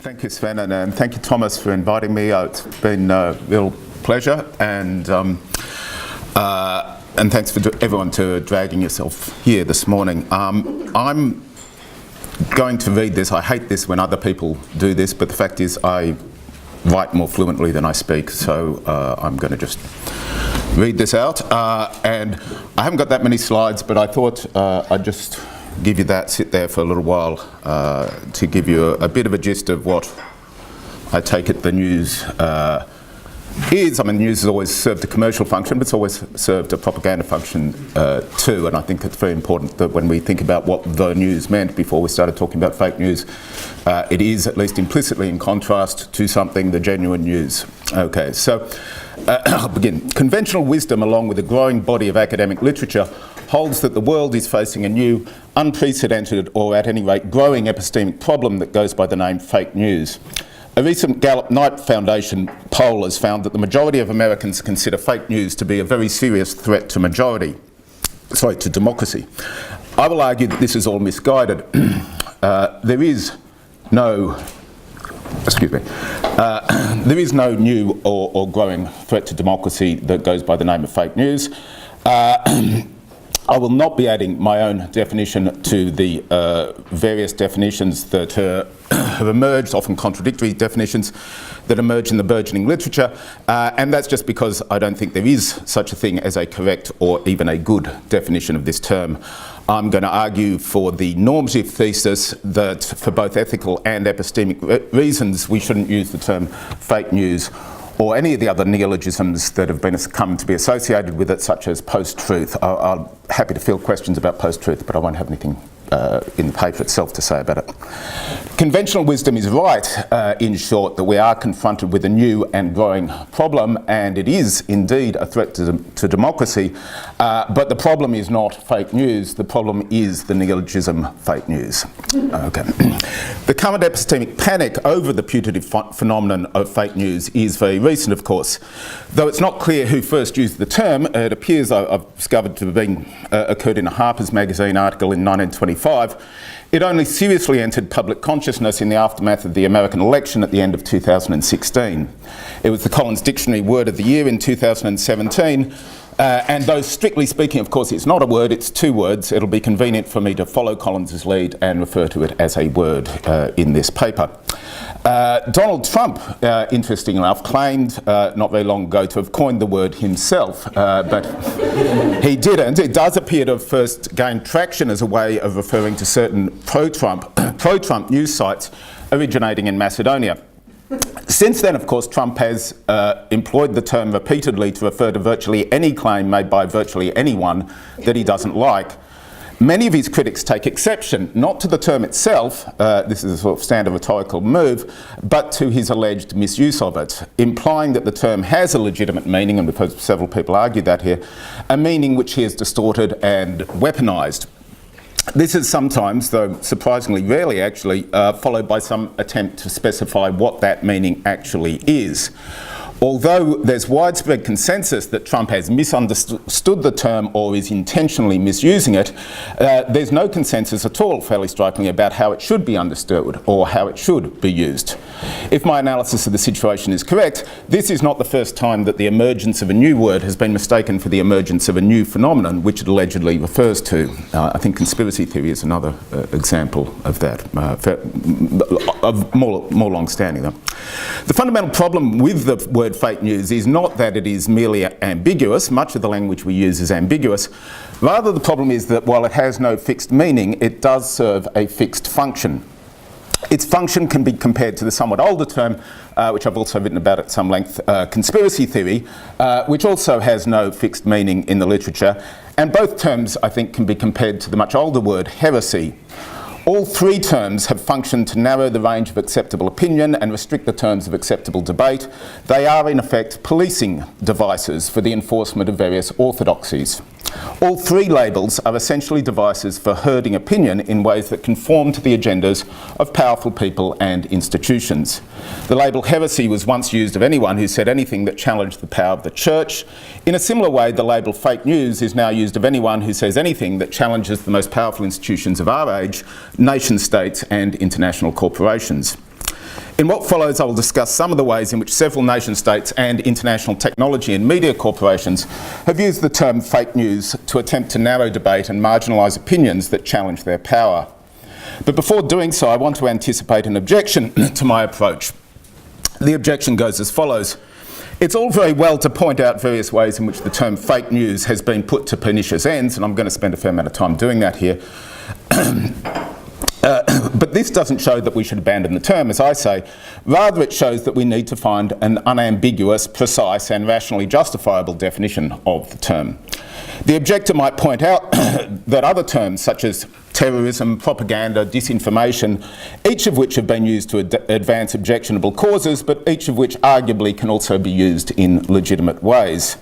Thank you, Sven, and thank you, Thomas, for inviting me. It's been a real pleasure, and thanks for everyone to dragging yourself here this morning. I'm going to read this. I hate this when other people do this, but the fact is I write more fluently than I speak, so I'm going to just read this out. And I haven't got that many slides, but I thought I'd just give you that, sit there for a little while to give you a bit of a gist of what I take it the news is. I mean, news has always served a commercial function, but it's always served a propaganda function too, and I think it's very important that when we think about what the news meant before we started talking about fake news, it is at least implicitly in contrast to something, the genuine news. Okay, so I'll begin. Conventional wisdom, along with a growing body of academic literature, holds that the world is facing a new, unprecedented, or at any rate growing epistemic problem that goes by the name fake news. A recent Gallup Knight Foundation poll has found that the majority of Americans consider fake news to be a very serious threat to democracy. I will argue that this is all misguided. There is no new or growing threat to democracy that goes by the name of fake news. I will not be adding my own definition to the various definitions that have emerged, often contradictory definitions, that emerge in the burgeoning literature, and that's just because I don't think there is such a thing as a correct or even a good definition of this term. I'm going to argue for the normative thesis that for both ethical and epistemic reasons we shouldn't use the term fake news or any of the other neologisms that have come to be associated with it, such as post-truth. I'm happy to field questions about post-truth, but I won't have anything in the paper itself to say about it. Conventional wisdom is right, in short, that we are confronted with a new and growing problem, and it is indeed a threat to democracy, but the problem is not fake news, the problem is the neologism fake news. Okay. The current epistemic panic over the putative phenomenon of fake news is very recent, of course. Though it's not clear who first used the term, it appears I've discovered to have occurred in a Harper's Magazine article in 1925. It only seriously entered public consciousness in the aftermath of the American election at the end of 2016. It was the Collins Dictionary Word of the Year in 2017, and though strictly speaking, of course, it's not a word, it's two words, it'll be convenient for me to follow Collins's lead and refer to it as a word in this paper. Donald Trump, interestingly enough, claimed not very long ago to have coined the word himself, but he didn't. It does appear to have first gained traction as a way of referring to certain pro-Trump news sites originating in Macedonia. Since then, of course, Trump has employed the term repeatedly to refer to virtually any claim made by virtually anyone that he doesn't like. Many of his critics take exception, not to the term itself, this is a sort of standard rhetorical move, but to his alleged misuse of it, implying that the term has a legitimate meaning, and we've heard several people argue that here, a meaning which he has distorted and weaponised. This is sometimes, though surprisingly rarely actually, followed by some attempt to specify what that meaning actually is. Although there's widespread consensus that Trump has misunderstood the term or is intentionally misusing it, there's no consensus at all, fairly strikingly, about how it should be understood or how it should be used. If my analysis of the situation is correct, this is not the first time that the emergence of a new word has been mistaken for the emergence of a new phenomenon, which it allegedly refers to. I think conspiracy theory is another example of that, of more long-standing though. The fundamental problem with the word fake news is not that it is merely ambiguous. Much of the language we use is ambiguous. Rather, the problem is that while it has no fixed meaning, it does serve a fixed function. Its function can be compared to the somewhat older term, which I've also written about at some length, conspiracy theory, which also has no fixed meaning in the literature. And both terms, I think, can be compared to the much older word heresy. All three terms have functioned to narrow the range of acceptable opinion and restrict the terms of acceptable debate. They are, in effect, policing devices for the enforcement of various orthodoxies. All three labels are essentially devices for herding opinion in ways that conform to the agendas of powerful people and institutions. The label heresy was once used of anyone who said anything that challenged the power of the church. In a similar way, the label fake news is now used of anyone who says anything that challenges the most powerful institutions of our age, nation states and international corporations. In what follows, I will discuss some of the ways in which several nation states and international technology and media corporations have used the term fake news to attempt to narrow debate and marginalise opinions that challenge their power. But before doing so, I want to anticipate an objection to my approach. The objection goes as follows. It's all very well to point out various ways in which the term fake news has been put to pernicious ends, and I'm going to spend a fair amount of time doing that here. But this doesn't show that we should abandon the term, as I say. Rather, it shows that we need to find an unambiguous, precise and rationally justifiable definition of the term. The objector might point out that other terms such as terrorism, propaganda, disinformation, each of which have been used to advance objectionable causes, but each of which arguably can also be used in legitimate ways.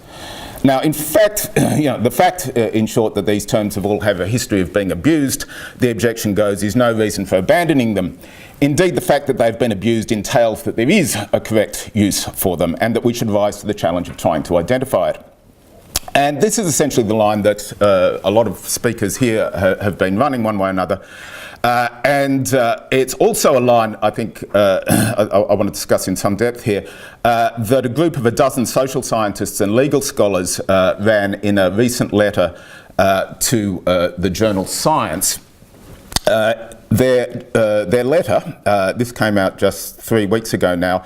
Now, in fact, the fact, in short, that these terms have all have a history of being abused, the objection goes, is no reason for abandoning them. Indeed, the fact that they've been abused entails that there is a correct use for them and that we should rise to the challenge of trying to identify it. And this is essentially the line that a lot of speakers here have been running one way or another. And it's also a line, I think, I want to discuss in some depth here, that a group of a dozen social scientists and legal scholars ran in a recent letter to the journal Science. Their letter, this came out just 3 weeks ago now,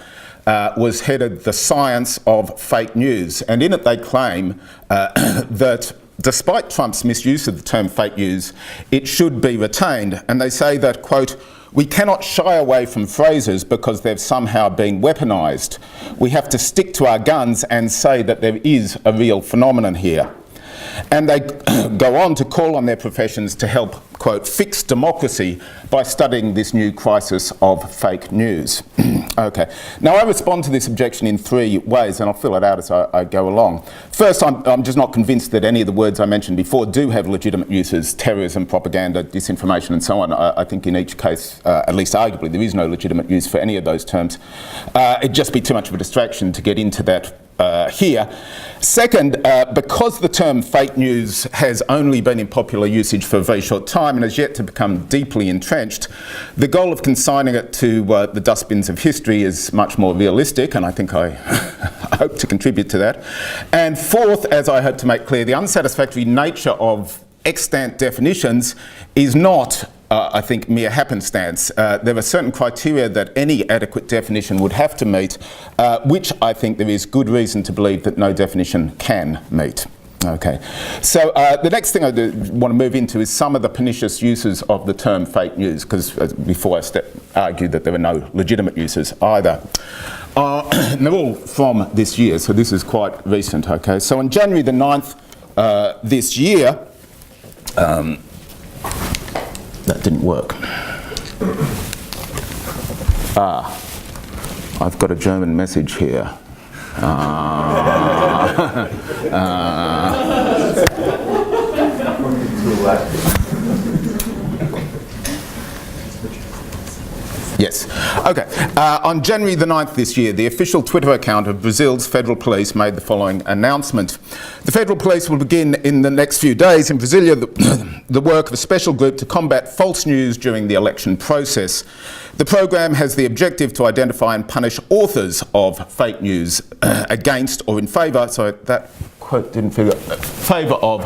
was headed "The Science of Fake News," and in it they claim that despite Trump's misuse of the term fake news, it should be retained. And they say that, quote, "We cannot shy away from phrases because they've somehow been weaponised. We have to stick to our guns and say that there is a real phenomenon here." And they go on to call on their professions to help, quote, "fix democracy" by studying this new crisis of fake news. Okay. Now, I respond to this objection in 3 ways, and I'll fill it out as I go along. First, I'm just not convinced that any of the words I mentioned before do have legitimate uses: terrorism, propaganda, disinformation, and so on. I think in each case, at least arguably, there is no legitimate use for any of those terms. It'd just be too much of a distraction to get into that here. Second, because the term fake news has only been in popular usage for a very short time and has yet to become deeply entrenched, the goal of consigning it to the dustbins of history is much more realistic, and I think I hope to contribute to that. And fourth, as I hope to make clear, the unsatisfactory nature of extant definitions is not I think, mere happenstance. There are certain criteria that any adequate definition would have to meet, which I think there is good reason to believe that no definition can meet. Okay, so the next thing I want to move into is some of the pernicious uses of the term fake news, because before I argued that there were no legitimate uses either. And they're all from this year, so this is quite recent. Okay, so on January the 9th this year, that didn't work. I've got a German message here. Yes. Okay. On January the 9th this year, the official Twitter account of Brazil's federal police made the following announcement. The federal police will begin in the next few days in Brasilia the work of a special group to combat false news during the election process. The program has the objective to identify and punish authors of fake news against or in favour, so that quote didn't figure, favour of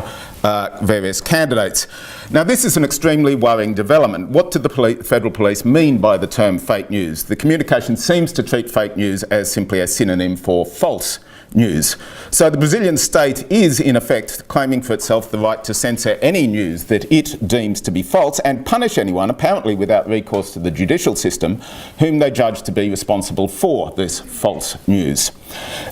various candidates. Now, this is an extremely worrying development. What do the federal police mean by the term fake news? The communication seems to treat fake news as simply a synonym for false news. So the Brazilian state is, in effect, claiming for itself the right to censor any news that it deems to be false and punish anyone, apparently without recourse to the judicial system, whom they judge to be responsible for this false news.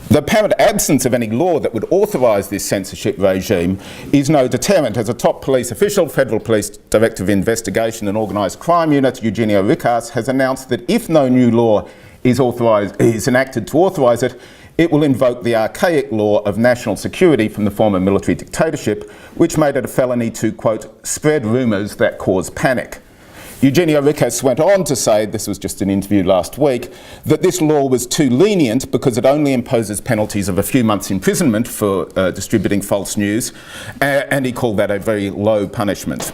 The apparent absence of any law that would authorise this censorship regime is no deterrent. As a top police official, Federal Police Director of Investigation and Organised Crime Unit, Eugenio Ricas, has announced that if no new law is enacted to authorise it, it will invoke the archaic law of national security from the former military dictatorship, which made it a felony to, quote, spread rumours that cause panic. Eugenio Ricas went on to say, this was just an interview last week, that this law was too lenient because it only imposes penalties of a few months' imprisonment for distributing false news, and he called that a very low punishment.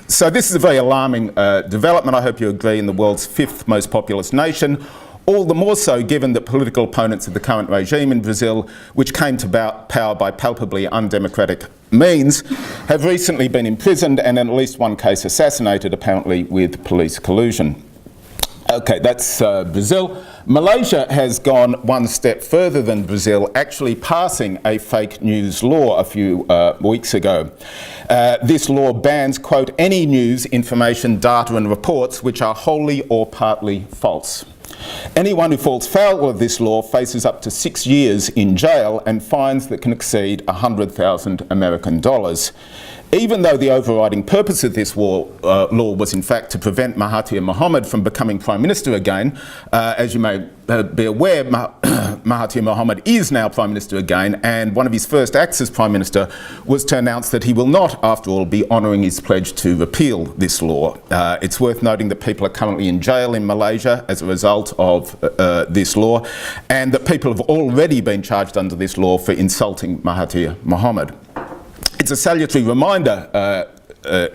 So this is a very alarming development, I hope you agree, in the world's 5th most populous nation. all the more so given that political opponents of the current regime in Brazil, which came to power by palpably undemocratic means, have recently been imprisoned and in at least one case assassinated, apparently with police collusion. Okay, that's Brazil. Malaysia has gone one step further than Brazil, actually passing a fake news law a few weeks ago. This law bans, quote, any news, information, data and reports which are wholly or partly false. Anyone who falls foul of this law faces up to 6 years in jail and fines that can exceed $100,000 American dollars. Even though the overriding purpose of this law was in fact to prevent Mahathir Mohamad from becoming Prime Minister again, as you may be aware, Mahathir Mohamad is now Prime Minister again, and one of his first acts as Prime Minister was to announce that he will not, after all, be honouring his pledge to repeal this law. It's worth noting that people are currently in jail in Malaysia as a result of this law, and that people have already been charged under this law for insulting Mahathir Mohamad. It's a salutary reminder,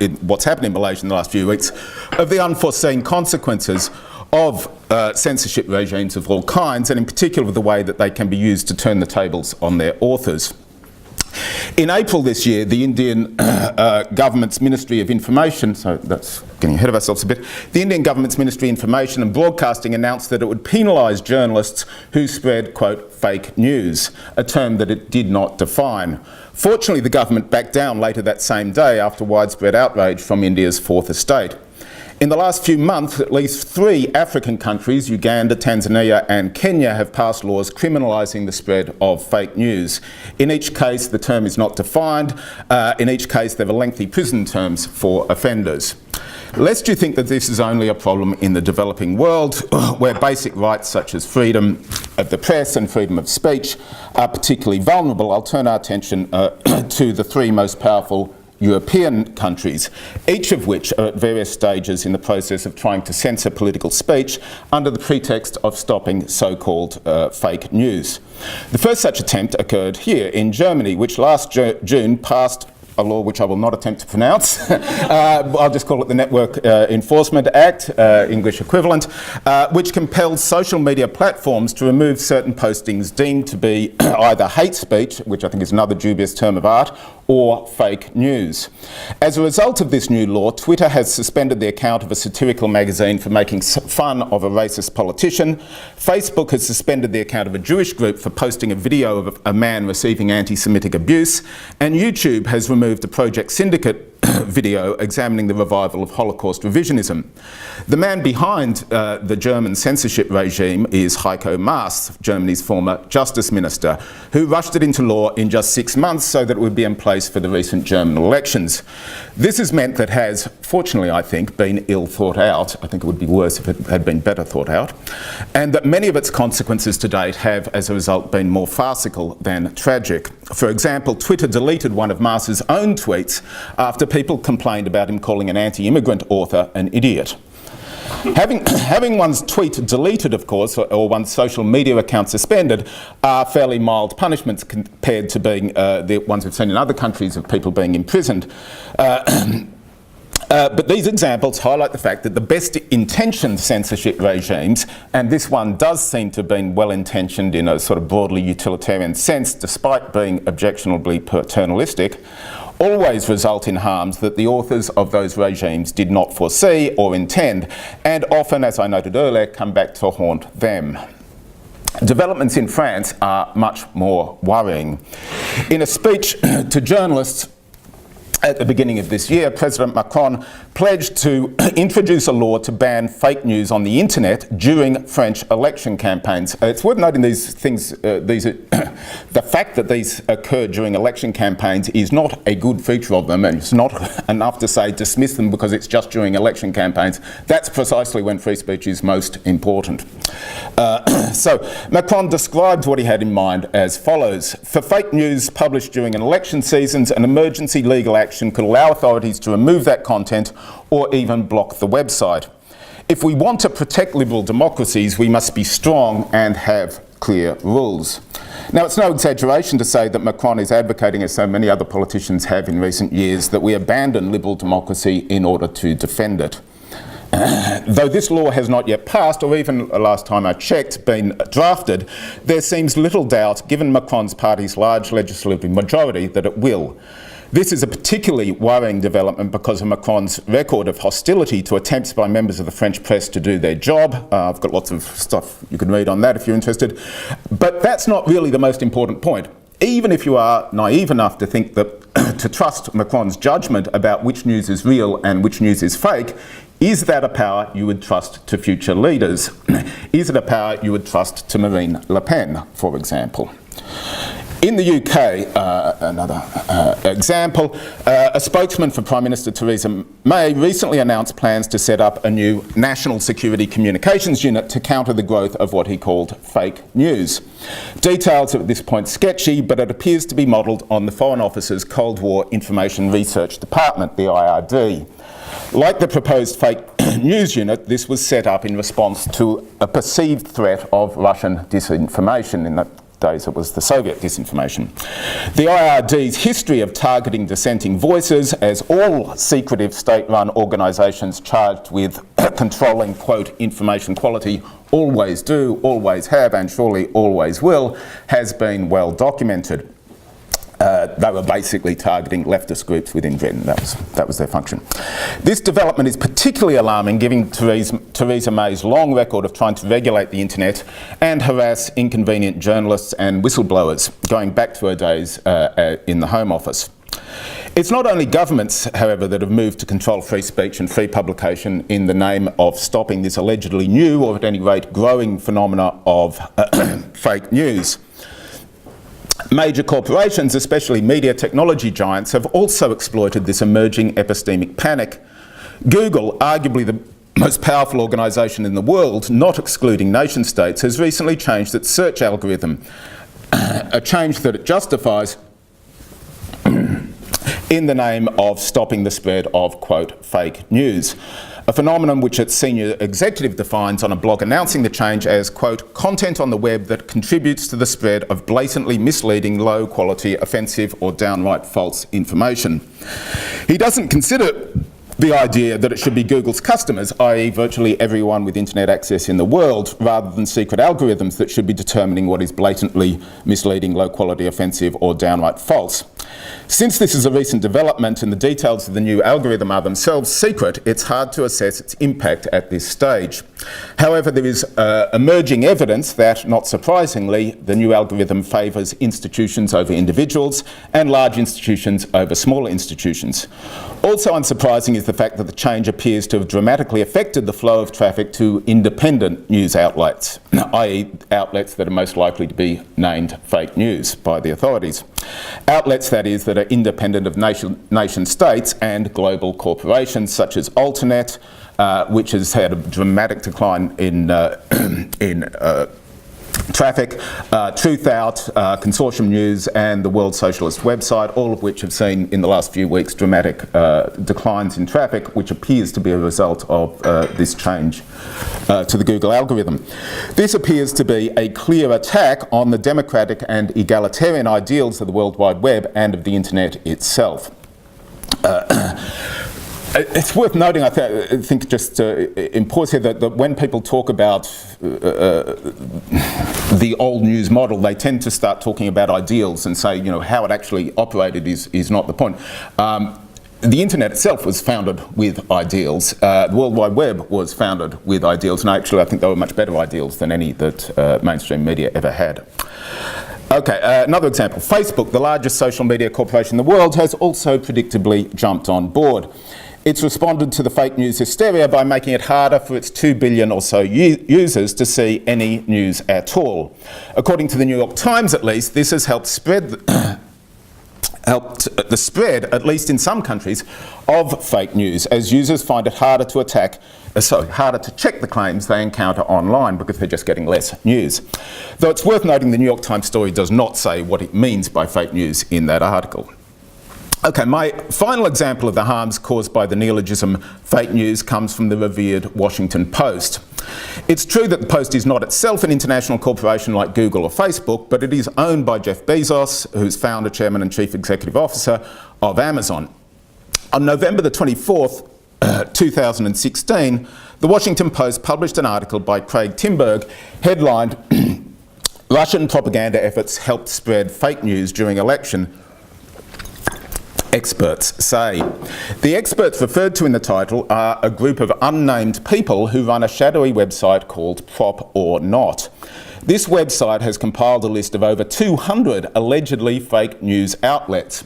in what's happened in Malaysia in the last few weeks, of the unforeseen consequences of censorship regimes of all kinds, and in particular of the way that they can be used to turn the tables on their authors. In April this year, the Indian government's Ministry of Information, so that's getting ahead of ourselves a bit, the Indian government's Ministry of Information and Broadcasting announced that it would penalise journalists who spread, quote, fake news, a term that it did not define. Fortunately, the government backed down later that same day after widespread outrage from India's fourth estate. In the last few months, at least 3 African countries, Uganda, Tanzania and Kenya, have passed laws criminalising the spread of fake news. In each case, the term is not defined. In each case, there are lengthy prison terms for offenders. Lest you think that this is only a problem in the developing world, where basic rights such as freedom of the press and freedom of speech are particularly vulnerable, I'll turn our attention to the 3 most powerful European countries, each of which are at various stages in the process of trying to censor political speech under the pretext of stopping so-called fake news. The first such attempt occurred here in Germany, which last June passed a law which I will not attempt to pronounce. I'll just call it the Network Enforcement Act, English equivalent, which compels social media platforms to remove certain postings deemed to be either hate speech, which I think is another dubious term of art, or fake news. As a result of this new law, Twitter has suspended the account of a satirical magazine for making fun of a racist politician. Facebook has suspended the account of a Jewish group for posting a video of a man receiving anti-Semitic abuse, and YouTube has removed a Project Syndicate video examining the revival of Holocaust revisionism. The man behind the German censorship regime is Heiko Maas, Germany's former justice minister, who rushed it into law in just 6 months so that it would be in place for the recent German elections. This has meant that has, fortunately I think, been ill thought out. I think it would be worse if it had been better thought out. And that many of its consequences to date have, as a result, been more farcical than tragic. For example, Twitter deleted one of Maas's own tweets after people complained about him calling an anti-immigrant author an idiot. Having one's tweet deleted, of course, or one's social media account suspended are fairly mild punishments compared to being the ones we've seen in other countries of people being imprisoned. But these examples highlight the fact that the best-intentioned censorship regimes, and this one does seem to have been well-intentioned in a sort of broadly utilitarian sense, despite being objectionably paternalistic, always result in harms that the authors of those regimes did not foresee or intend, and often, as I noted earlier, come back to haunt them. Developments in France are much more worrying. In a speech to journalists at the beginning of this year, President Macron pledged to introduce a law to ban fake news on the internet during French election campaigns. It's worth noting these things, the fact that these occur during election campaigns is not a good feature of them, and it's not enough to say dismiss them because it's just during election campaigns. That's precisely when free speech is most important. So Macron described what he had in mind as follows. For fake news published during an election season, an emergency legal action could allow authorities to remove that content or even block the website. If we want to protect liberal democracies, we must be strong and have clear rules. Now, it's no exaggeration to say that Macron is advocating, as so many other politicians have in recent years, that we abandon liberal democracy in order to defend it. though this law has not yet passed, or even last time I checked, been drafted, there seems little doubt, given Macron's party's large legislative majority, that it will. This is a particularly worrying development because of Macron's record of hostility to attempts by members of the French press to do their job. I've got lots of stuff you can read on that if you're interested. But that's not really the most important point. Even if you are naive enough to think that to trust Macron's judgment about which news is real and which news is fake, is that a power you would trust to future leaders? Is it a power you would trust to Marine Le Pen, for example? In the UK, another example, a spokesman for Prime Minister Theresa May recently announced plans to set up a new National Security Communications Unit to counter the growth of what he called fake news. Details are at this point sketchy, but it appears to be modelled on the Foreign Office's Cold War Information Research Department, the IRD. Like the proposed fake news unit, this was set up in response to a perceived threat of Russian disinformation. In the days it was the Soviet disinformation. The IRD's history of targeting dissenting voices, as all secretive state-run organisations charged with controlling, quote, information quality always do, always have, and surely always will, has been well documented. They were basically targeting leftist groups within Britain. That was their function. This development is particularly alarming given Theresa May's long record of trying to regulate the internet and harass inconvenient journalists and whistleblowers, going back to her days in the Home Office. It's not only governments, however, that have moved to control free speech and free publication in the name of stopping this allegedly new, or at any rate growing, phenomena of fake news. Major corporations, especially media technology giants, have also exploited this emerging epistemic panic. Google, arguably the most powerful organisation in the world, not excluding nation states, has recently changed its search algorithm, a change that it justifies in the name of stopping the spread of, quote, fake news. A phenomenon which its senior executive defines on a blog announcing the change as, quote, content on the web that contributes to the spread of blatantly misleading, low quality, offensive or downright false information. He doesn't consider the idea that it should be Google's customers, i.e. virtually everyone with internet access in the world, rather than secret algorithms that should be determining what is blatantly misleading, low quality, offensive or downright false. Since this is a recent development and the details of the new algorithm are themselves secret, it's hard to assess its impact at this stage. However, there is emerging evidence that, not surprisingly, the new algorithm favours institutions over individuals and large institutions over smaller institutions. Also unsurprising is the fact that the change appears to have dramatically affected the flow of traffic to independent news outlets, i.e. outlets that are most likely to be named fake news by the authorities. Outlets, that is, that are independent of nation states and global corporations such as Alternet, which has had a dramatic decline in traffic, Truthout, Consortium News and the World Socialist website, all of which have seen in the last few weeks dramatic declines in traffic, which appears to be a result of this change to the Google algorithm. This appears to be a clear attack on the democratic and egalitarian ideals of the World Wide Web and of the internet itself. It's worth noting, I think just in pause here, that when people talk about the old news model, they tend to start talking about ideals and say, you know, how it actually operated is not the point. The internet itself was founded with ideals. The World Wide Web was founded with ideals, and actually I think they were much better ideals than any that mainstream media ever had. Okay, another example. Facebook, the largest social media corporation in the world, has also predictably jumped on board. It's responded to the fake news hysteria by making it harder for its 2 billion or so users to see any news at all. According to the New York Times, at least, this has helped the spread, at least in some countries, of fake news, as users find it harder to check the claims they encounter online because they're just getting less news. Though it's worth noting the New York Times story does not say what it means by fake news in that article. Okay, my final example of the harms caused by the neologism fake news comes from the revered Washington Post. It's true that the Post is not itself an international corporation like Google or Facebook, but it is owned by Jeff Bezos, who's founder, chairman and chief executive officer of Amazon. On November the 24th, 2016, the Washington Post published an article by Craig Timberg headlined "Russian Propaganda Efforts Helped Spread Fake News During Election, Experts Say." The experts referred to in the title are a group of unnamed people who run a shadowy website called Prop or Not. This website has compiled a list of over 200 allegedly fake news outlets.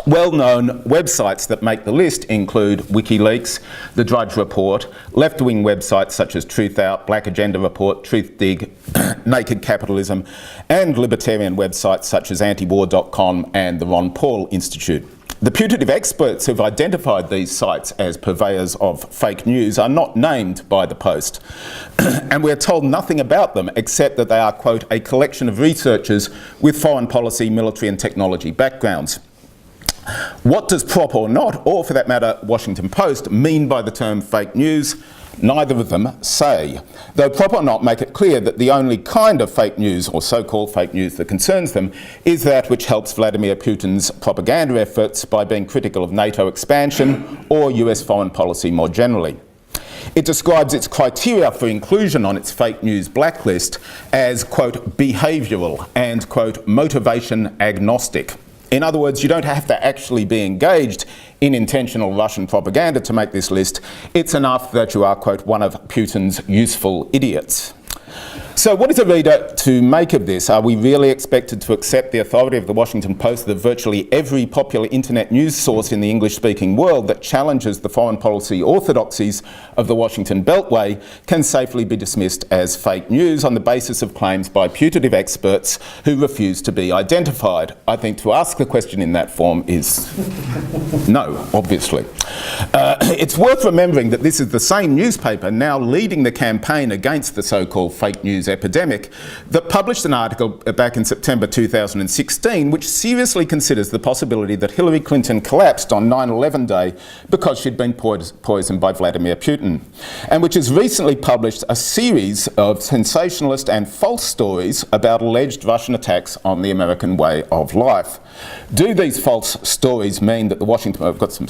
Well-known websites that make the list include WikiLeaks, The Drudge Report, left-wing websites such as Truth Out, Black Agenda Report, Truth Dig, Naked Capitalism, and libertarian websites such as antiwar.com and the Ron Paul Institute. The putative experts who've identified these sites as purveyors of fake news are not named by the Post, and we're told nothing about them except that they are, quote, a collection of researchers with foreign policy, military and technology backgrounds. What does Prop or Not, or for that matter Washington Post, mean by the term fake news? Neither of them say. Though Prop or Not make it clear that the only kind of fake news, or so-called fake news that concerns them, is that which helps Vladimir Putin's propaganda efforts by being critical of NATO expansion or US foreign policy more generally. It describes its criteria for inclusion on its fake news blacklist as, quote, behavioural and, quote, motivation agnostic. In other words, you don't have to actually be engaged in intentional Russian propaganda to make this list. It's enough that you are, quote, one of Putin's useful idiots. So what is a reader to make of this? Are we really expected to accept the authority of the Washington Post that virtually every popular internet news source in the English-speaking world that challenges the foreign policy orthodoxies of the Washington Beltway can safely be dismissed as fake news on the basis of claims by putative experts who refuse to be identified? I think to ask the question in that form is no, obviously. It's worth remembering that this is the same newspaper now leading the campaign against the so-called fake news epidemic that published an article back in September 2016 which seriously considers the possibility that Hillary Clinton collapsed on 9/11 day because she'd been poisoned by Vladimir Putin, and which has recently published a series of sensationalist and false stories about alleged Russian attacks on the American way of life. Do these false stories mean that the Washington... I've got some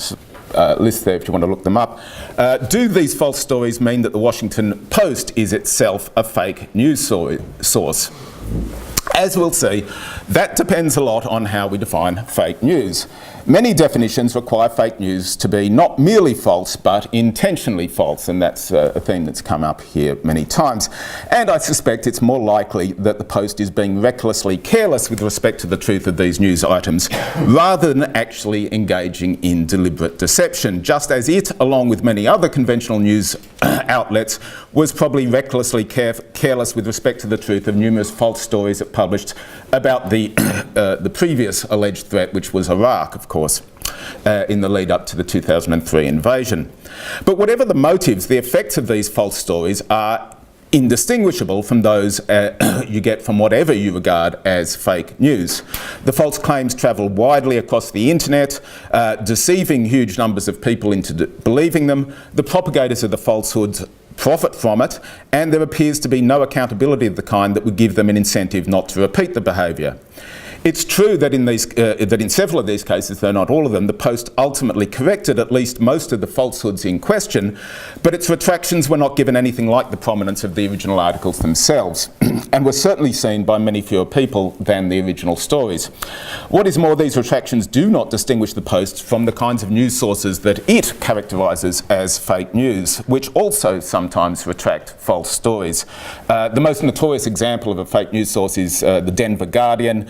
lists there if you want to look them up. Do these false stories mean that the Washington Post is itself a fake news source? As we'll see, that depends a lot on how we define fake news. Many definitions require fake news to be not merely false, but intentionally false, and that's a theme that's come up here many times. And I suspect it's more likely that the Post is being recklessly careless with respect to the truth of these news items, rather than actually engaging in deliberate deception, just as it, along with many other conventional news outlets, was probably recklessly careless with respect to the truth of numerous false stories it published about the previous alleged threat, which was Iraq, of course, in the lead up to the 2003 invasion. But whatever the motives, the effects of these false stories are indistinguishable from those you get from whatever you regard as fake news. The false claims travel widely across the internet, deceiving huge numbers of people into believing them. The propagators of the falsehoods profit from it, and there appears to be no accountability of the kind that would give them an incentive not to repeat the behaviour. It's true that in several of these cases, though not all of them, the Post ultimately corrected at least most of the falsehoods in question, but its retractions were not given anything like the prominence of the original articles themselves, and were certainly seen by many fewer people than the original stories. What is more, these retractions do not distinguish the Post from the kinds of news sources that it characterises as fake news, which also sometimes retract false stories. The most notorious example of a fake news source is the Denver Guardian,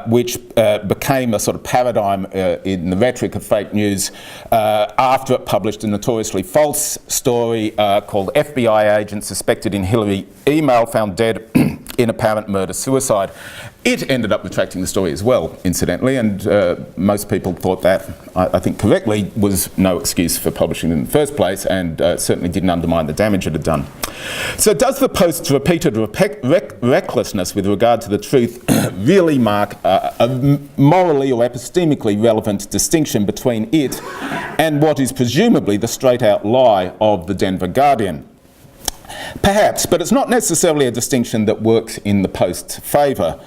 which became a sort of paradigm in the rhetoric of fake news after it published a notoriously false story called FBI agent suspected in Hillary email found dead in apparent murder-suicide. It ended up retracting the story as well, incidentally, and most people thought that, I think correctly, was no excuse for publishing it in the first place, and certainly didn't undermine the damage it had done. So does the Post's repeated recklessness with regard to the truth really mark a morally or epistemically relevant distinction between it and what is presumably the straight-out lie of the Denver Guardian? Perhaps, but it's not necessarily a distinction that works in the Post's favour.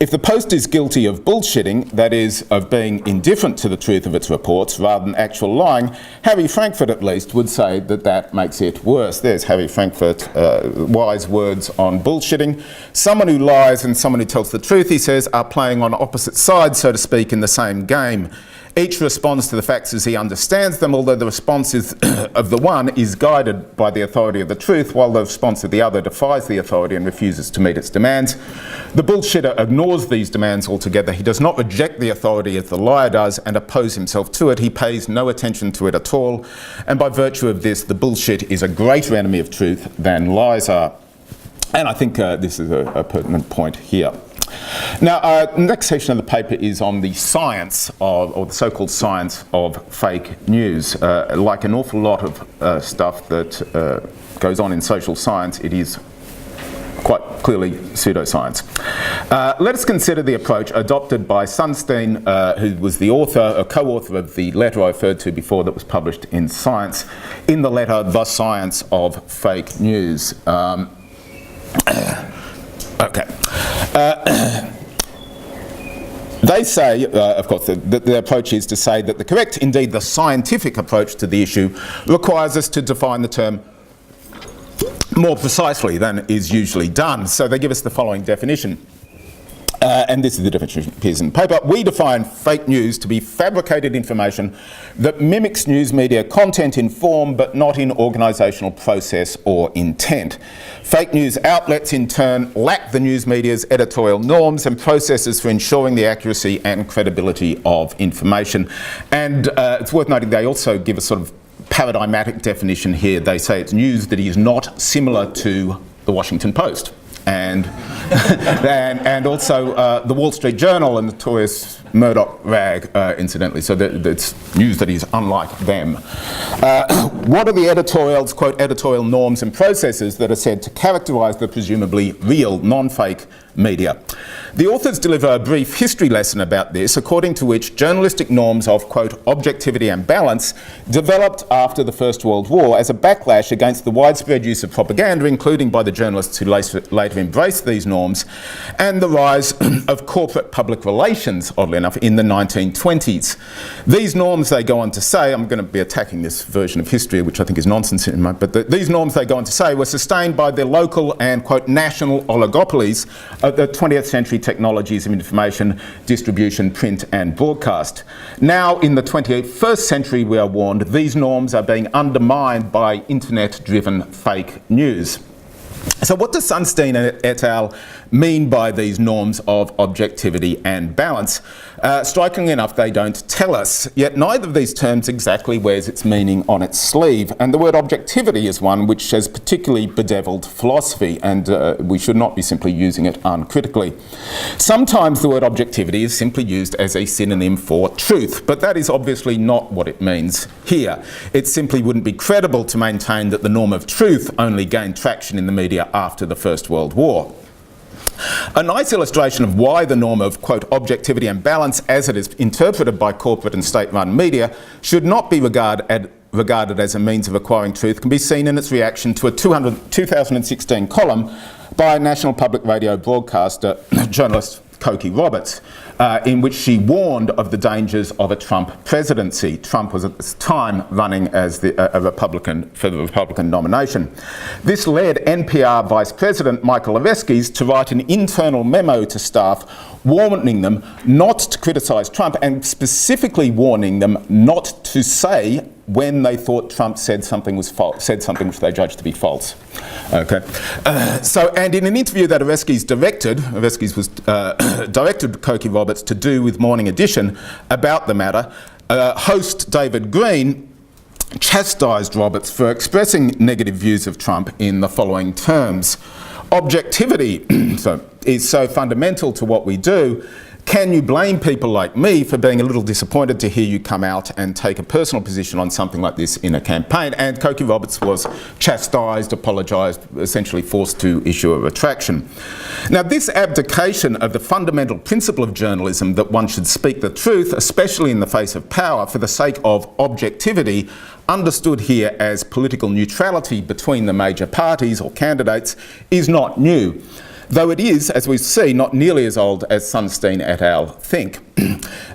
If the Post is guilty of bullshitting, that is, of being indifferent to the truth of its reports rather than actual lying, Harry Frankfurt at least would say that that makes it worse. There's Harry Frankfurt, wise words on bullshitting. Someone who lies and someone who tells the truth, he says, are playing on opposite sides, so to speak, in the same game. Each responds to the facts as he understands them, although the response of the one is guided by the authority of the truth, while the response of the other defies the authority and refuses to meet its demands. The bullshitter ignores these demands altogether. He does not reject the authority as the liar does and oppose himself to it. He pays no attention to it at all. And by virtue of this, the bullshit is a greater enemy of truth than lies are. And I think this is a pertinent point here. Now, the next section of the paper is on the science of, or the so-called science of fake news. Like an awful lot of stuff that goes on in social science, it is quite clearly pseudoscience. Let us consider the approach adopted by Sunstein, who was the author, a co-author of the letter I referred to before that was published in Science, in the letter The Science of Fake News. Okay. They say, of course, the approach is to say that the correct, indeed the scientific approach to the issue requires us to define the term more precisely than is usually done. So they give us the following definition. And this is the definition that appears in the paper. We define fake news to be fabricated information that mimics news media content in form but not in organisational process or intent. Fake news outlets in turn lack the news media's editorial norms and processes for ensuring the accuracy and credibility of information. And it's worth noting they also give a sort of paradigmatic definition here. They say it's news that is not similar to the Washington Post. And also the Wall Street Journal, a notorious Murdoch rag, incidentally, so it's news that is unlike them. What are the editorials, quote, editorial norms and processes that are said to characterise the presumably real, non-fake media? The authors deliver a brief history lesson about this, according to which journalistic norms of, quote, objectivity and balance developed after the First World War as a backlash against the widespread use of propaganda, including by the journalists who later embraced these norms, and the rise of corporate public relations, oddly enough, in the 1920s. These norms, they go on to say, I'm going to be attacking this version of history, which I think is nonsense, but these norms, they go on to say, were sustained by the local and, quote, national oligopolies of the 20th century technologies of information, distribution, print and broadcast. Now, in the 21st century, we are warned, these norms are being undermined by internet-driven fake news. So what does Sunstein et al. Mean by these norms of objectivity and balance? Strikingly enough, they don't tell us, yet neither of these terms exactly wears its meaning on its sleeve. And the word objectivity is one which has particularly bedeviled philosophy, and we should not be simply using it uncritically. Sometimes the word objectivity is simply used as a synonym for truth, but that is obviously not what it means here. It simply wouldn't be credible to maintain that the norm of truth only gained traction in the media after the First World War. A nice illustration of why the norm of, quote, objectivity and balance as it is interpreted by corporate and state-run media should not be regarded as a means of acquiring truth can be seen in its reaction to a 2016 column by National Public Radio broadcaster, journalist Cokie Roberts, in which she warned of the dangers of a Trump presidency. Trump was at this time running as a Republican for the Republican nomination. This led NPR Vice President Michael Oreskes to write an internal memo to staff warning them not to criticise Trump and specifically warning them not to say when they thought Trump said something was false, said something which they judged to be false. Okay. And in an interview that Oreskes directed Cokie Roberts to do with Morning Edition about the matter, host David Green chastised Roberts for expressing negative views of Trump in the following terms. Objectivity is so fundamental to what we do can you blame people like me for being a little disappointed to hear you come out and take a personal position on something like this in a campaign? And Cokie Roberts was chastised, apologised, essentially forced to issue a retraction. Now, this abdication of the fundamental principle of journalism that one should speak the truth, especially in the face of power, for the sake of objectivity, understood here as political neutrality between the major parties or candidates, is not new. Though it is, as we see, not nearly as old as Sunstein et al. Think.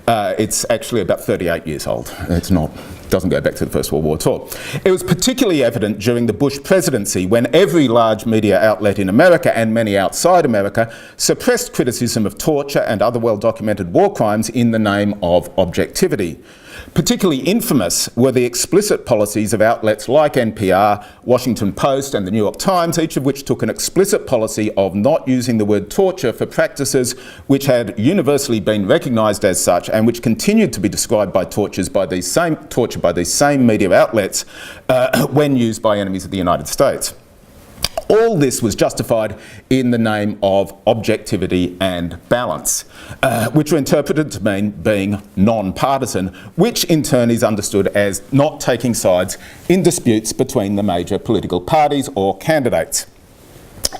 It's actually about 38 years old. Doesn't go back to the First World War at all. It was particularly evident during the Bush presidency, when every large media outlet in America and many outside America suppressed criticism of torture and other well-documented war crimes in the name of objectivity. Particularly infamous were the explicit policies of outlets like NPR, Washington Post and the New York Times, each of which took an explicit policy of not using the word torture for practices which had universally been recognised as such and which continued to be described by torture by these same media outlets when used by enemies of the United States. All this was justified in the name of objectivity and balance, which are interpreted to mean being non-partisan, which in turn is understood as not taking sides in disputes between the major political parties or candidates.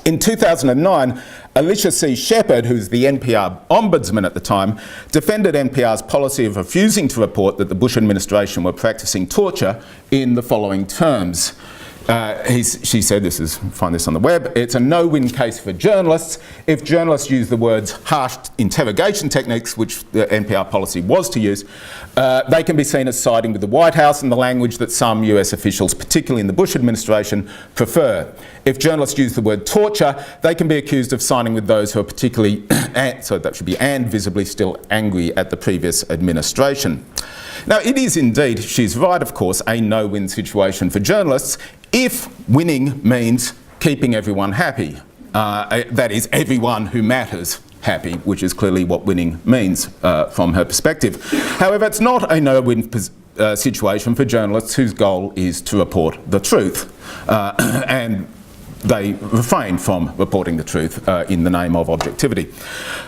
In 2009, Alicia C. Shepherd, who's the NPR ombudsman at the time, defended NPR's policy of refusing to report that the Bush administration were practicing torture in the following terms. She said, find this on the web, it's a no-win case for journalists. If journalists use the words harsh interrogation techniques, which the NPR policy was to use, they can be seen as siding with the White House and the language that some US officials, particularly in the Bush administration, prefer. If journalists use the word torture, they can be accused of siding with those who are particularly, so that should be and visibly still angry at the previous administration. Now, it is indeed, she's right, of course, a no-win situation for journalists if winning means keeping everyone happy. That is, everyone who matters happy, which is clearly what winning means from her perspective. However, it's not a no-win situation for journalists whose goal is to report the truth. And they refrain from reporting the truth in the name of objectivity.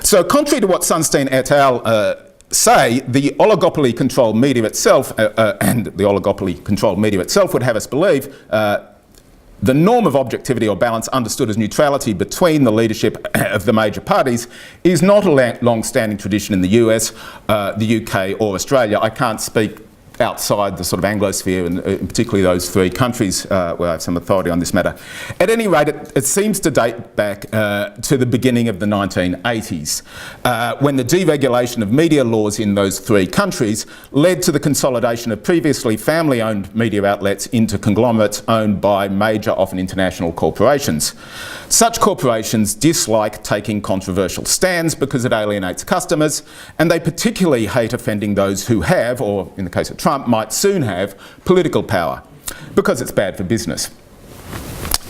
So, contrary to what Sunstein et al. Say, the oligopoly-controlled media itself, and the oligopoly-controlled media itself would have us believe the norm of objectivity or balance understood as neutrality between the leadership of the major parties is not a long-standing tradition in the US, the UK or Australia. I can't speak outside the sort of Anglosphere, and particularly those three countries where I have some authority on this matter. At any rate, it seems to date back to the beginning of the 1980s, when the deregulation of media laws in those three countries led to the consolidation of previously family-owned media outlets into conglomerates owned by major, often international corporations. Such corporations dislike taking controversial stands because it alienates customers, and they particularly hate offending those who have, or in the case of Trump, might soon have political power, because it's bad for business.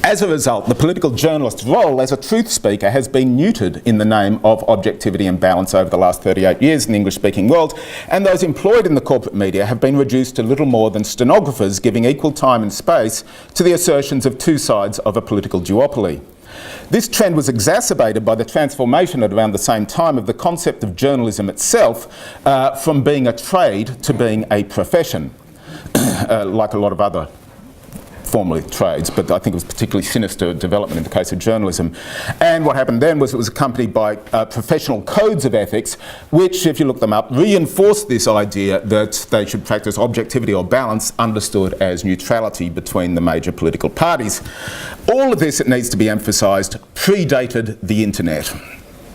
As a result, the political journalist's role as a truth speaker has been neutered in the name of objectivity and balance over the last 38 years in the English-speaking world, and those employed in the corporate media have been reduced to little more than stenographers giving equal time and space to the assertions of two sides of a political duopoly. This trend was exacerbated by the transformation at around the same time of the concept of journalism itself from being a trade to being a profession, like a lot of other formerly trades, but I think it was particularly sinister development in the case of journalism. And what happened then was it was accompanied by professional codes of ethics, which, if you look them up, reinforced this idea that they should practice objectivity or balance, understood as neutrality between the major political parties. All of this, it needs to be emphasised, predated the internet.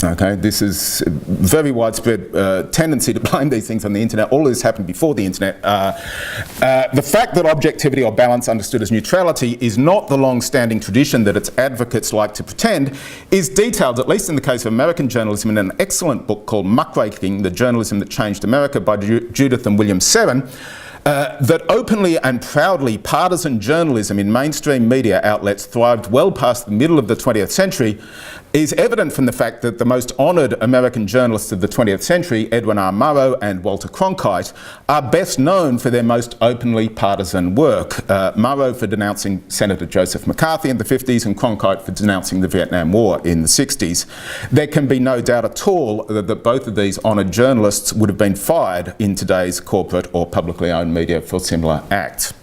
Okay, this is a very widespread tendency to blame these things on the internet. All of this happened before the internet. The fact that objectivity or balance understood as neutrality is not the long-standing tradition that its advocates like to pretend is detailed, at least in the case of American journalism, in an excellent book called Muckraking, The Journalism That Changed America by Judith and William Seven, That openly and proudly partisan journalism in mainstream media outlets thrived well past the middle of the 20th century is evident from the fact that the most honoured American journalists of the 20th century, Edwin R. Murrow and Walter Cronkite, are best known for their most openly partisan work. Murrow for denouncing Senator Joseph McCarthy in the 50s and Cronkite for denouncing the Vietnam War in the 60s. There can be no doubt at all that both of these honoured journalists would have been fired in today's corporate or publicly owned media for similar acts.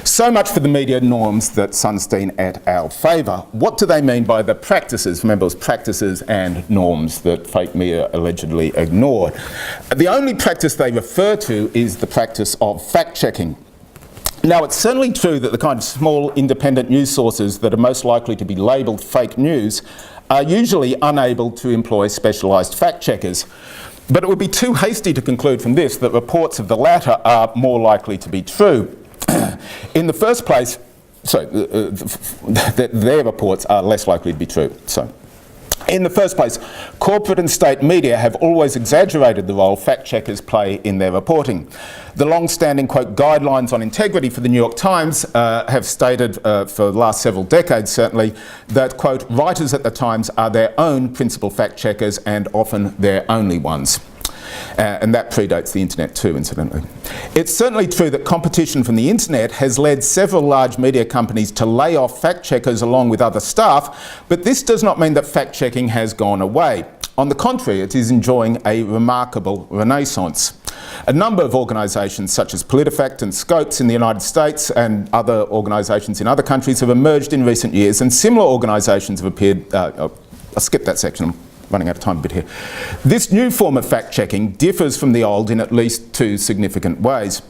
So much for the media norms that Sunstein et al. Favour. What do they mean by the practices? Remember, it was practices and norms that fake media allegedly ignored. The only practice they refer to is the practice of fact-checking. Now, it's certainly true that the kind of small independent news sources that are most likely to be labelled fake news are usually unable to employ specialised fact-checkers. But it would be too hasty to conclude from this that reports of the latter are more likely to be true. In the first place, their reports are less likely to be true. In the first place, corporate and state media have always exaggerated the role fact-checkers play in their reporting. The long-standing, quote, guidelines on integrity for the New York Times have stated for the last several decades, certainly, that, quote, writers at the Times are their own principal fact-checkers and often their only ones. And that predates the internet too, incidentally. It's certainly true that competition from the internet has led several large media companies to lay off fact-checkers along with other staff, but this does not mean that fact-checking has gone away. On the contrary, it is enjoying a remarkable renaissance. A number of organisations such as PolitiFact and Scopes in the United States and other organisations in other countries have emerged in recent years, and similar organisations have appeared. I'll skip that section. Running out of time a bit here. This new form of fact-checking differs from the old in at least two significant ways.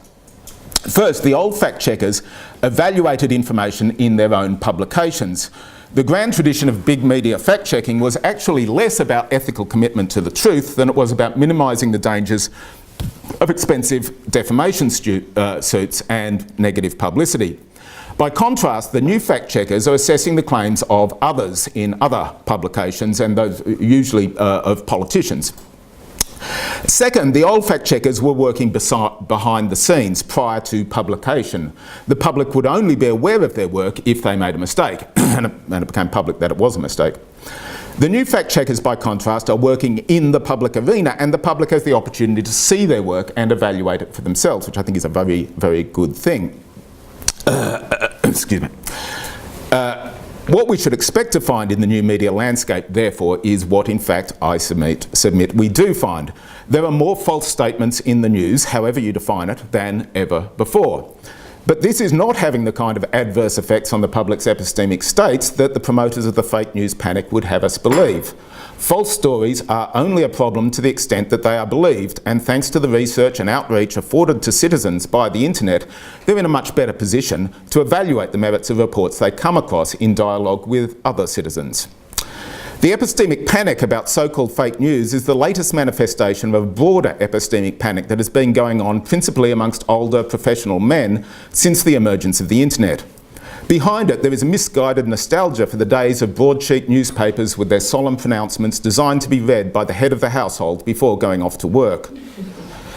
First, the old fact-checkers evaluated information in their own publications. The grand tradition of big media fact-checking was actually less about ethical commitment to the truth than it was about minimising the dangers of expensive defamation suits and negative publicity. By contrast, the new fact-checkers are assessing the claims of others in other publications, and those usually of politicians. Second, the old fact-checkers were working behind the scenes prior to publication. The public would only be aware of their work if they made a mistake, and it became public that it was a mistake. The new fact-checkers, by contrast, are working in the public arena, and the public has the opportunity to see their work and evaluate it for themselves, which I think is a very, very good thing. Excuse me. What we should expect to find in the new media landscape, therefore, is what, in fact, I submit we do find. There are more false statements in the news, however you define it, than ever before. But this is not having the kind of adverse effects on the public's epistemic states that the promoters of the fake news panic would have us believe. False stories are only a problem to the extent that they are believed, and thanks to the research and outreach afforded to citizens by the internet, they're in a much better position to evaluate the merits of reports they come across in dialogue with other citizens. The epistemic panic about so-called fake news is the latest manifestation of a broader epistemic panic that has been going on principally amongst older professional men since the emergence of the internet. Behind it, there is a misguided nostalgia for the days of broadsheet newspapers with their solemn pronouncements designed to be read by the head of the household before going off to work.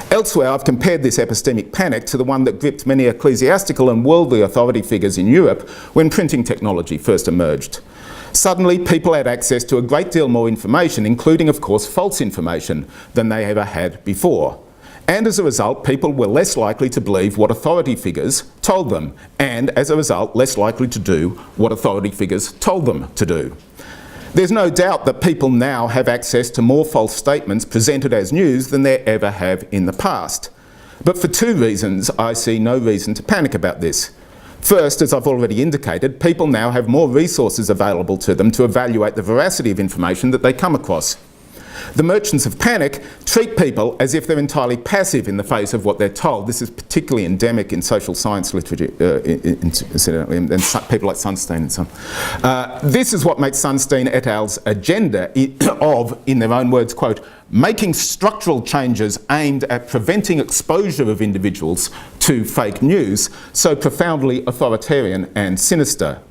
Elsewhere, I've compared this epistemic panic to the one that gripped many ecclesiastical and worldly authority figures in Europe when printing technology first emerged. Suddenly, people had access to a great deal more information, including, of course, false information, than they ever had before. And as a result, people were less likely to believe what authority figures told them, and as a result, less likely to do what authority figures told them to do. There's no doubt that people now have access to more false statements presented as news than they ever have in the past. But for two reasons, I see no reason to panic about this. First, as I've already indicated, people now have more resources available to them to evaluate the veracity of information that they come across. The merchants of panic treat people as if they're entirely passive in the face of what they're told. This is particularly endemic in social science literature, and people like Sunstein and so on. This is what makes Sunstein et al.'s agenda of, in their own words, quote, making structural changes aimed at preventing exposure of individuals to fake news so profoundly authoritarian and sinister.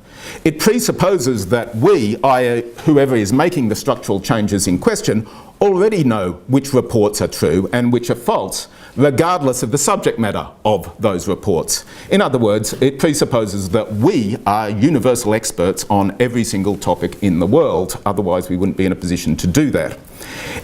It presupposes that we, i.e. whoever is making the structural changes in question, already know which reports are true and which are false, regardless of the subject matter of those reports. In other words, it presupposes that we are universal experts on every single topic in the world, otherwise we wouldn't be in a position to do that.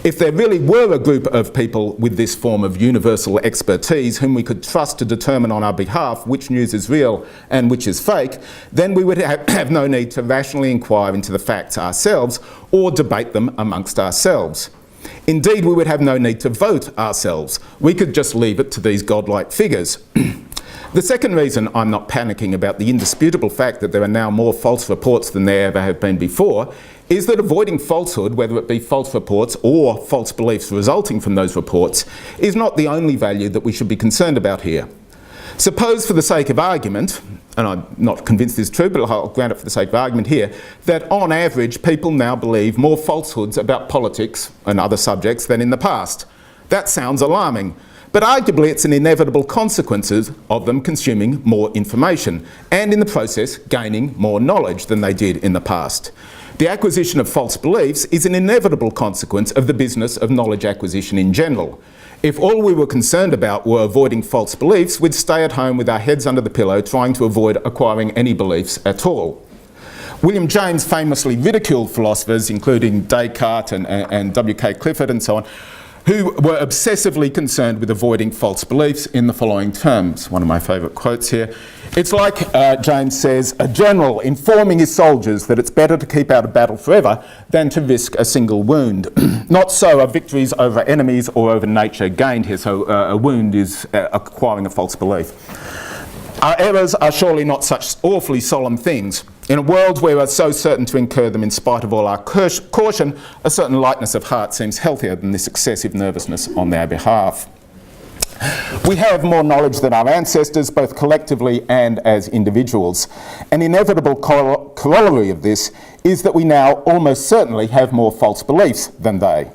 If there really were a group of people with this form of universal expertise whom we could trust to determine on our behalf which news is real and which is fake, then we would have no need to rationally inquire into the facts ourselves or debate them amongst ourselves. Indeed, we would have no need to vote ourselves. We could just leave it to these godlike figures. The second reason I'm not panicking about the indisputable fact that there are now more false reports than there ever have been before is that avoiding falsehood, whether it be false reports or false beliefs resulting from those reports, is not the only value that we should be concerned about here. Suppose for the sake of argument, and I'm not convinced this is true, but I'll grant it for the sake of argument here, that on average people now believe more falsehoods about politics and other subjects than in the past. That sounds alarming, but arguably it's an inevitable consequence of them consuming more information and in the process gaining more knowledge than they did in the past. The acquisition of false beliefs is an inevitable consequence of the business of knowledge acquisition in general. If all we were concerned about were avoiding false beliefs, we'd stay at home with our heads under the pillow trying to avoid acquiring any beliefs at all. William James famously ridiculed philosophers, including Descartes and W.K. Clifford and so on, who were obsessively concerned with avoiding false beliefs in the following terms. One of my favourite quotes here. It's like, James says, a general informing his soldiers that it's better to keep out of battle forever than to risk a single wound. Not so are victories over enemies or over nature gained here, so a wound is acquiring a false belief. Our errors are surely not such awfully solemn things. In a world where we are so certain to incur them in spite of all our caution, a certain lightness of heart seems healthier than this excessive nervousness on their behalf. We have more knowledge than our ancestors, both collectively and as individuals. An inevitable corollary of this is that we now almost certainly have more false beliefs than they.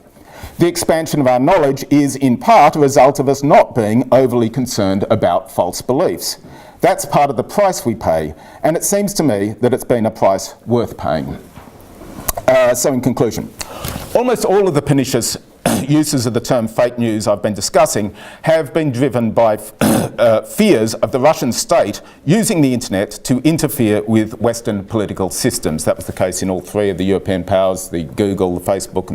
The expansion of our knowledge is in part a result of us not being overly concerned about false beliefs. That's part of the price we pay, and it seems to me that it's been a price worth paying. So in conclusion, almost all of the pernicious uses of the term fake news I've been discussing have been driven by fears of the Russian state using the internet to interfere with Western political systems. That was the case in all three of the European powers, the Google, the Facebook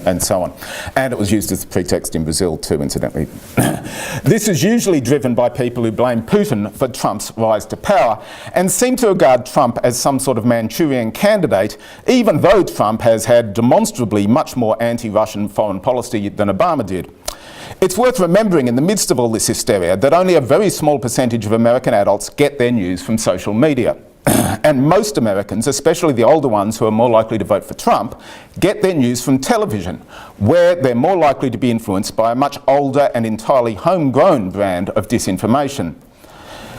and so on. And it was used as a pretext in Brazil too, incidentally. This is usually driven by people who blame Putin for Trump's rise to power and seem to regard Trump as some sort of Manchurian candidate, even though Trump has had demonstrably much more anti-Russian foreign policy than Obama did. It's worth remembering in the midst of all this hysteria that only a very small percentage of American adults get their news from social media. And most Americans, especially the older ones who are more likely to vote for Trump, get their news from television, where they're more likely to be influenced by a much older and entirely homegrown brand of disinformation.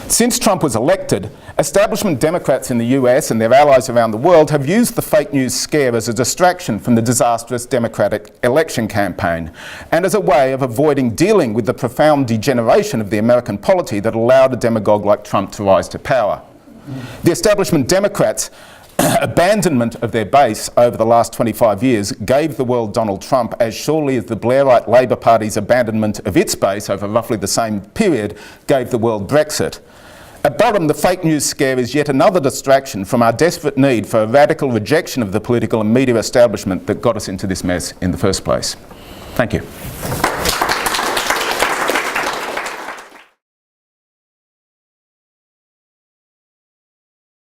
Since Trump was elected, establishment Democrats in the US and their allies around the world have used the fake news scare as a distraction from the disastrous Democratic election campaign and as a way of avoiding dealing with the profound degeneration of the American polity that allowed a demagogue like Trump to rise to power. The establishment Democrats' abandonment of their base over the last 25 years gave the world Donald Trump as surely as the Blairite Labour Party's abandonment of its base over roughly the same period gave the world Brexit. At bottom, the fake news scare is yet another distraction from our desperate need for a radical rejection of the political and media establishment that got us into this mess in the first place. Thank you.